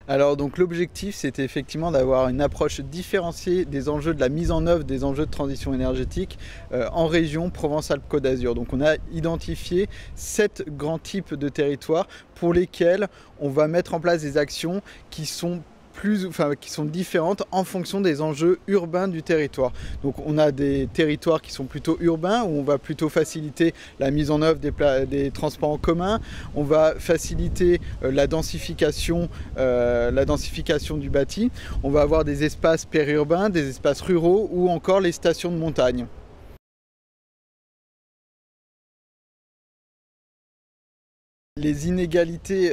Alors donc l'objectif, c'était effectivement d'avoir une approche différenciée des enjeux de la mise en œuvre des enjeux de transition énergétique en région Provence-Alpes-Côte d'Azur. Donc on a identifié 7 grands types de territoires pour lesquels on va mettre en place des actions qui sont qui sont différentes en fonction des enjeux urbains du territoire. Donc on a des territoires qui sont plutôt urbains où on va plutôt faciliter la mise en œuvre des transports en commun, on va faciliter la densification du bâti, on va avoir des espaces périurbains, des espaces ruraux ou encore les stations de montagne. Les inégalités,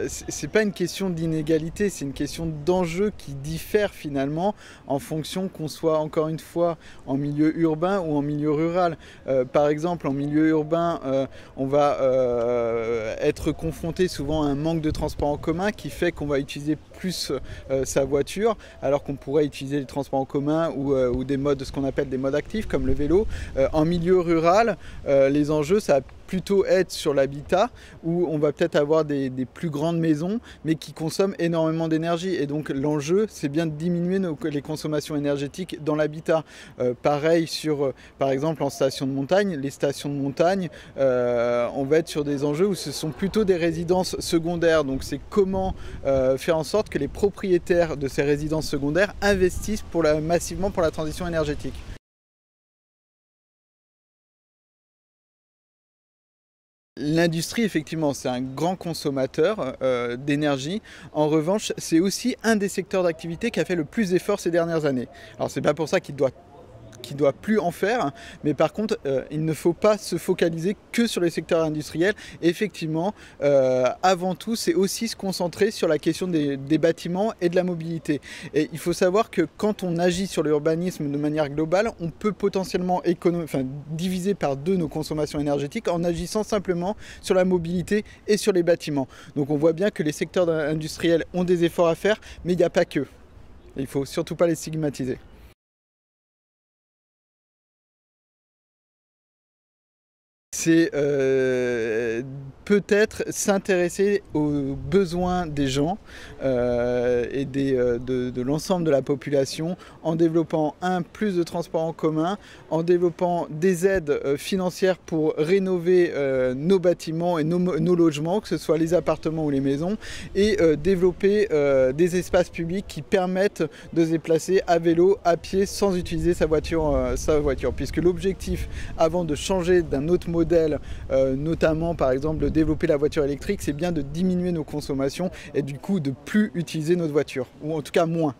c'est pas une question d'inégalité, c'est une question d'enjeux qui diffèrent finalement en fonction qu'on soit encore une fois en milieu urbain ou en milieu rural. Par exemple, en milieu urbain, on va être confronté souvent à un manque de transport en commun qui fait qu'on va utiliser plus sa voiture, alors qu'on pourrait utiliser les transports en commun ou des modes, ce qu'on appelle des modes actifs comme le vélo. En milieu rural, les enjeux, ça va plutôt être sur l'habitat où on va peut-être avoir des plus grandes maisons mais qui consomment énormément d'énergie et donc l'enjeu c'est bien de diminuer les consommations énergétiques dans l'habitat. Pareil sur par exemple en station de montagne, les stations de montagne on va être sur des enjeux où ce sont plutôt des résidences secondaires, donc c'est comment faire en sorte que les propriétaires de ces résidences secondaires investissent massivement pour la transition énergétique. L'industrie, effectivement, c'est un grand consommateur d'énergie. En revanche, c'est aussi un des secteurs d'activité qui a fait le plus d'efforts ces dernières années. Alors, c'est pas pour ça qu'il doit plus en faire, mais par contre, il ne faut pas se focaliser que sur les secteurs industriels. Effectivement, avant tout, c'est aussi se concentrer sur la question des bâtiments et de la mobilité. Et il faut savoir que quand on agit sur l'urbanisme de manière globale, on peut potentiellement diviser par deux nos consommations énergétiques en agissant simplement sur la mobilité et sur les bâtiments. Donc on voit bien que les secteurs industriels ont des efforts à faire, mais il n'y a pas que. Il ne faut surtout pas les stigmatiser. C'est peut-être s'intéresser aux besoins des gens et de l'ensemble de la population en développant plus de transports en commun, en développant des aides financières pour rénover nos bâtiments et nos logements, que ce soit les appartements ou les maisons, et développer des espaces publics qui permettent de se déplacer à vélo, à pied, sans utiliser sa voiture. Puisque l'objectif, avant de changer d'un autre modèle, notamment par exemple de développer la voiture électrique, c'est bien de diminuer nos consommations et du coup de plus utiliser notre voiture, ou en tout cas moins.